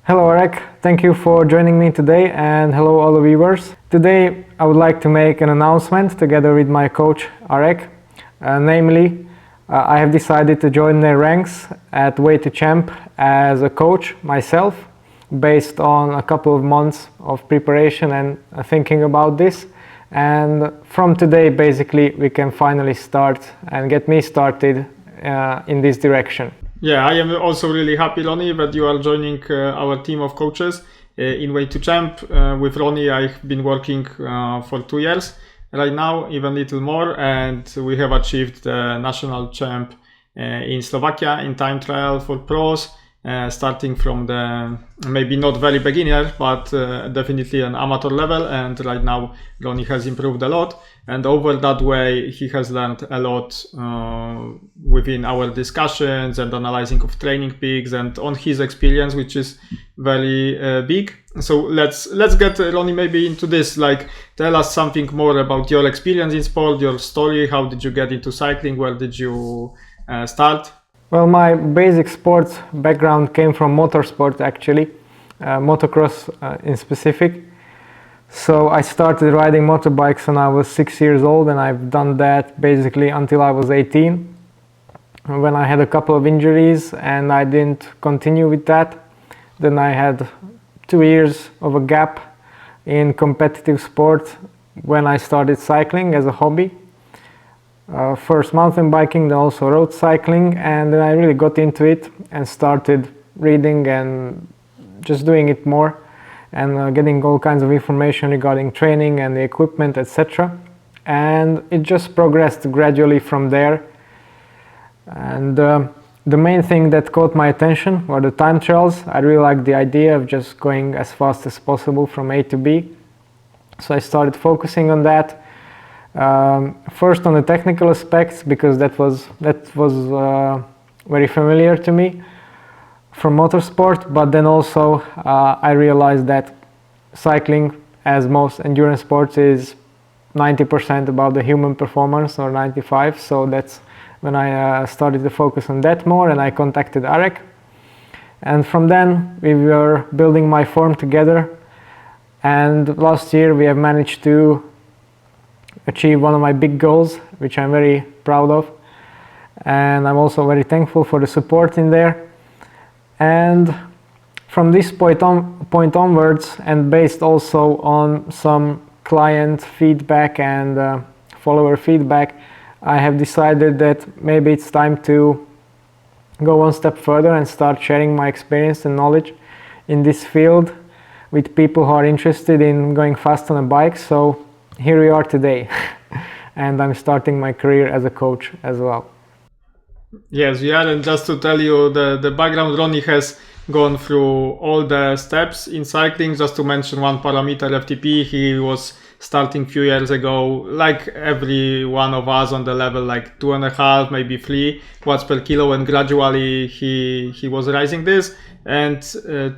Hello Arek, thank you for joining me today, and hello all the viewers. Today I would like to make an announcement together with my coach Arek. Namely, I have decided to join their ranks at Way to Champ as a coach myself, based on a couple of months of preparation and thinking about this. And from today basically we can finally start and get me started in this direction. Yeah, I am also really happy, Ronnie, that you are joining our team of coaches in Way to Champ. With Ronnie, I've been working for 2 years right now, even a little more, and we have achieved the national champ in Slovakia in time trial for pros, starting from the maybe not very beginner, but definitely an amateur level. And right now, Ronnie has improved a lot. And over that way, he has learned a lot within our discussions and analyzing of training peaks and on his experience, which is very big. So let's get Ronnie maybe into this. Like, tell us something more about your experience in sport, your story. How did you get into cycling? Where did you start? Well, my basic sports background came from motorsport, actually, motocross in specific. So I started riding motorbikes when I was 6 years old, and I've done that basically until I was 18, when I had a couple of injuries and I didn't continue with that. Then I had 2 years of a gap in competitive sport when I started cycling as a hobby. First mountain biking, then also road cycling, and then I really got into it and started reading and just doing it more, and getting all kinds of information regarding training and the equipment, etc. And it just progressed gradually from there. And the main thing that caught my attention were the time trials. I really liked the idea of just going as fast as possible from A to B. So I started focusing on that. First on the technical aspects, because that was very familiar to me from motorsport, but then also I realized that cycling, as most endurance sports, is 90% about the human performance, or 95%. So that's when I started to focus on that more, and I contacted Arek. And from then we were building my form together, and last year we have managed to achieve one of my big goals, which I'm very proud of, and I'm also very thankful for the support in there. And from this point onwards, and based also on some client feedback and follower feedback, I have decided that maybe it's time to go one step further and start sharing my experience and knowledge in this field with people who are interested in going fast on a bike. So here we are today, and I'm starting my career as a coach as well. Yes, we are, and just to tell you the background, Ronnie has gone through all the steps in cycling. Just to mention one parameter, FTP, he was starting a few years ago, like every one of us, on the level like 2.5, maybe 3 watts per kilo, and gradually he was rising this, and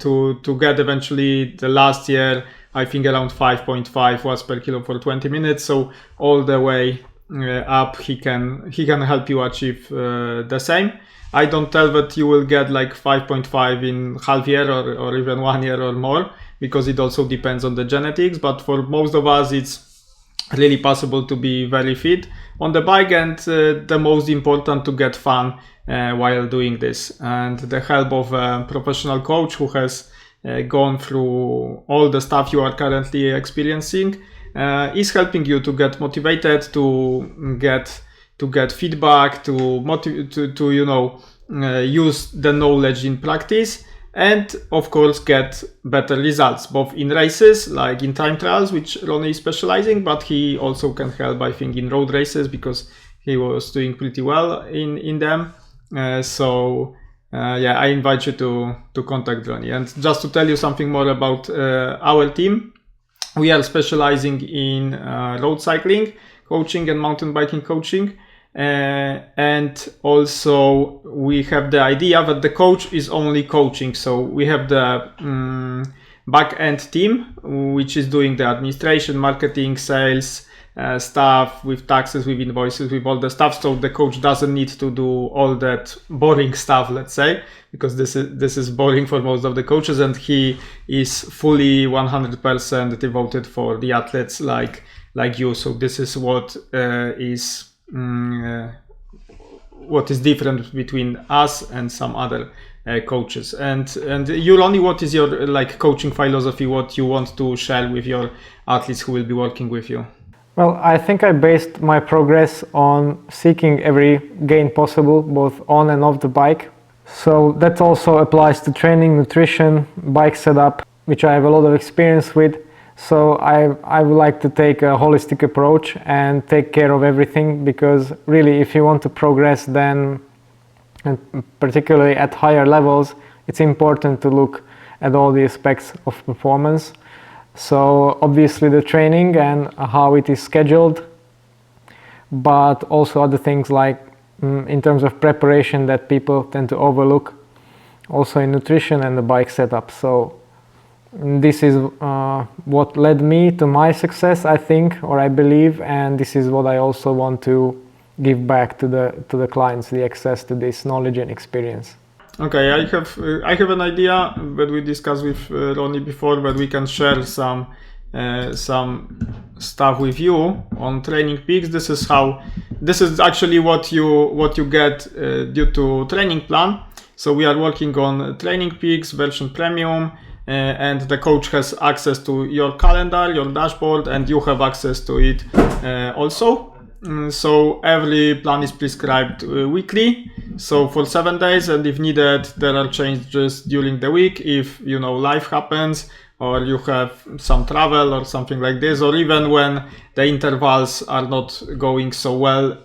to get eventually the last year, I think around 5.5 watts per kilo for 20 minutes. So all the way up, he can help you achieve the same. I don't tell that you will get like 5.5 in half year or even 1 year or more, because it also depends on the genetics. But for most of us, it's really possible to be very fit on the bike, and the most important, to get fun while doing this. And the help of a professional coach who has gone through all the stuff you are currently experiencing is helping you to get motivated, to get feedback, to use the knowledge in practice, and of course get better results, both in races like in time trials, which Ronnie is specializing, but he also can help, I think, in road races, because he was doing pretty well in them. Yeah, I invite you to contact Ronnie. And just to tell you something more about our team, we are specializing in road cycling coaching and mountain biking coaching. And also we have the idea that the coach is only coaching. So we have the back-end team, which is doing the administration, marketing, sales, stuff, with taxes, with invoices, with all the stuff. So the coach doesn't need to do all that boring stuff, let's say, because this is boring for most of the coaches, and he is fully 100% devoted for the athletes like you. So this is what is different between us and some other coaches. And you, Ronnie, what is your like coaching philosophy? What you want to share with your athletes who will be working with you? Well, I think I based my progress on seeking every gain possible, both on and off the bike. So that also applies to training, nutrition, bike setup, which I have a lot of experience with. So I would like to take a holistic approach and take care of everything, because really if you want to progress, then, and particularly at higher levels, it's important to look at all the aspects of performance. So obviously the training and how it is scheduled, but also other things like in terms of preparation that people tend to overlook, also in nutrition and the bike setup. So this is what led me to my success, I think, or I believe, and this is what I also want to give back to the clients, the access to this knowledge and experience. Okay, I have an idea that we discussed with Ronnie before, that we can share some stuff with you on Training Peaks. This is actually what you get due to training plan. So we are working on Training Peaks version premium, and the coach has access to your calendar, your dashboard, and you have access to it also. So every plan is prescribed weekly, so for 7 days, and if needed there are changes during the week if life happens, or you have some travel or something like this, or even when the intervals are not going so well,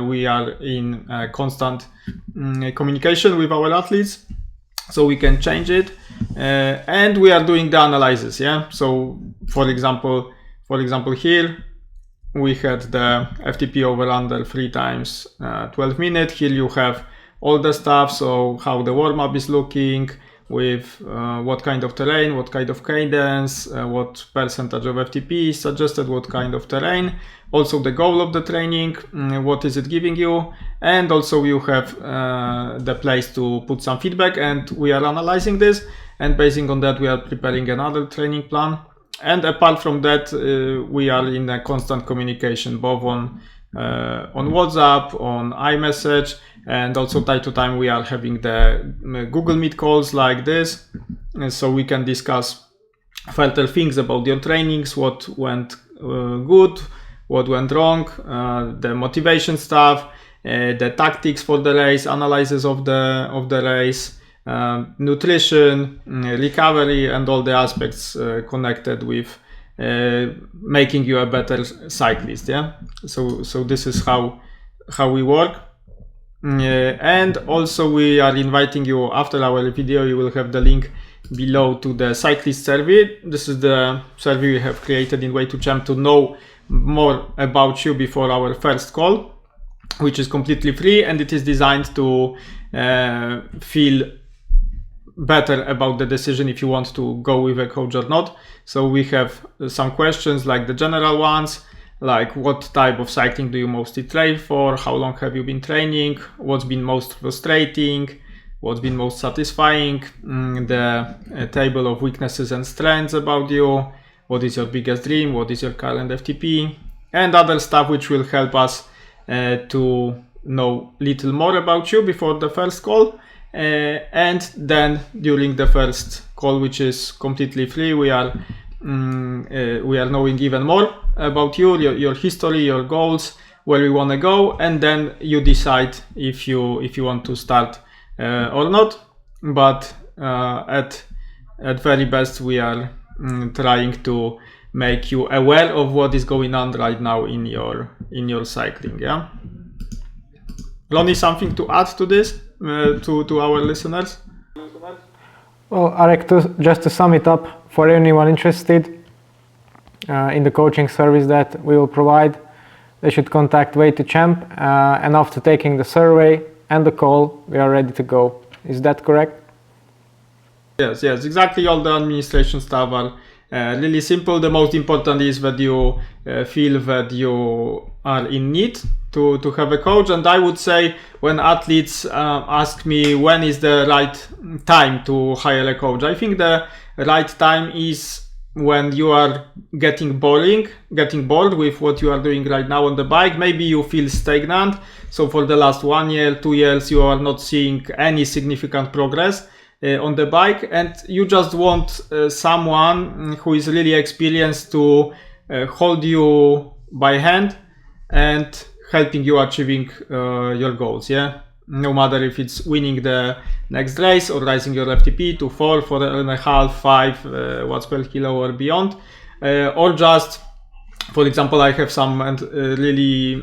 we are in constant communication with our athletes, so we can change it, and we are doing the analysis. So for example here we had the FTP over under 3 times 12 minutes. Here you have all the stuff, so how the warm-up is looking, with what kind of terrain, what kind of cadence, what percentage of FTP is suggested, what kind of terrain, also the goal of the training, what is it giving you, and also you have the place to put some feedback, and we are analyzing this, and basing on that we are preparing another training plan. And apart from that, we are in a constant communication, both on WhatsApp, on iMessage, and also time to time we are having the Google Meet calls like this, and so we can discuss further things about your trainings, what went good, what went wrong, the motivation stuff, the tactics for the race, analysis of the race, nutrition, recovery, and all the aspects connected with making you a better cyclist. So this is how we work. And also we are inviting you, after our video you will have the link below to the cyclist survey. This is the survey we have created in Way to Champ to know more about you before our first call, which is completely free, and it is designed to feel better about the decision if you want to go with a coach or not. So we have some questions like the general ones, like what type of cycling do you mostly train for, how long have you been training, what's been most frustrating, what's been most satisfying, the table of weaknesses and strengths about you, what is your biggest dream, what is your current FTP, and other stuff which will help us to know little more about you before the first call. And then during the first call, which is completely free, we are knowing even more about you, your history, your goals, where you want to go, and then you decide if you want to start or not. But at very best we are trying to make you aware of what is going on right now in your cycling. Ronnie, something to add to this, to our listeners? Well, Arek, just to sum it up, for anyone interested in the coaching service that we will provide, they should contact Way to Champ, and after taking the survey and the call, we are ready to go. Is that correct? Yes, exactly. All the administration stuff really simple. The most important is that you feel that you are in need to have a coach. And I would say when athletes ask me when is the right time to hire a coach, I think the right time is when you are getting bored with what you are doing right now on the bike. Maybe you feel stagnant. So for the last 1 year, 2 years, you are not seeing any significant progress on the bike, and you just want someone who is really experienced to hold you by hand and helping you achieving your goals. Yeah, no matter if it's winning the next race or raising your FTP to 4, 4.5, 5 watts per kilo or beyond, or just, for example, I have some really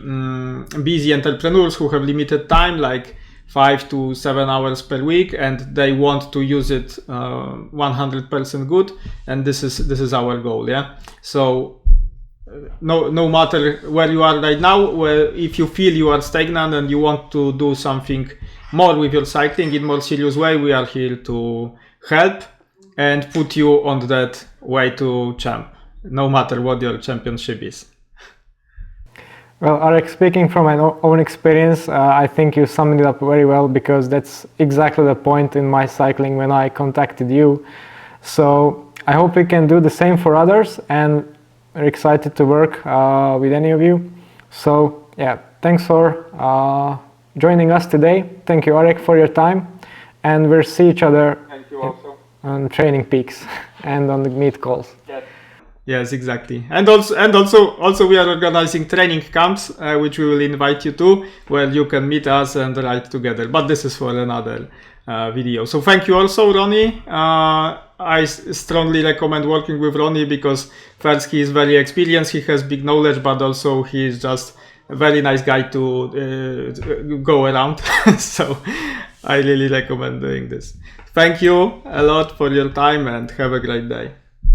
busy entrepreneurs who have limited time, like 5 to 7 hours per week, and they want to use it 100% good, and this is our goal. Yeah, so no matter where you are right now, if you feel you are stagnant and you want to do something more with your cycling in more serious way, we are here to help and put you on that way to champ, no matter what your championship is. Well, Arek, speaking from my own experience, I think you summed it up very well, because that's exactly the point in my cycling when I contacted you. So I hope we can do the same for others, and we're excited to work with any of you. So yeah, thanks for joining us today. Thank you, Arek, for your time, and we'll see each other on Training Peaks and on the meet calls. Yes, exactly. And also we are organizing training camps, which we will invite you to, where you can meet us and ride together. But this is for another video. So thank you also, Ronnie. I strongly recommend working with Ronnie, because first, he is very experienced, he has big knowledge, but also he is just a very nice guy to go around. So I really recommend doing this. Thank you a lot for your time, and have a great day.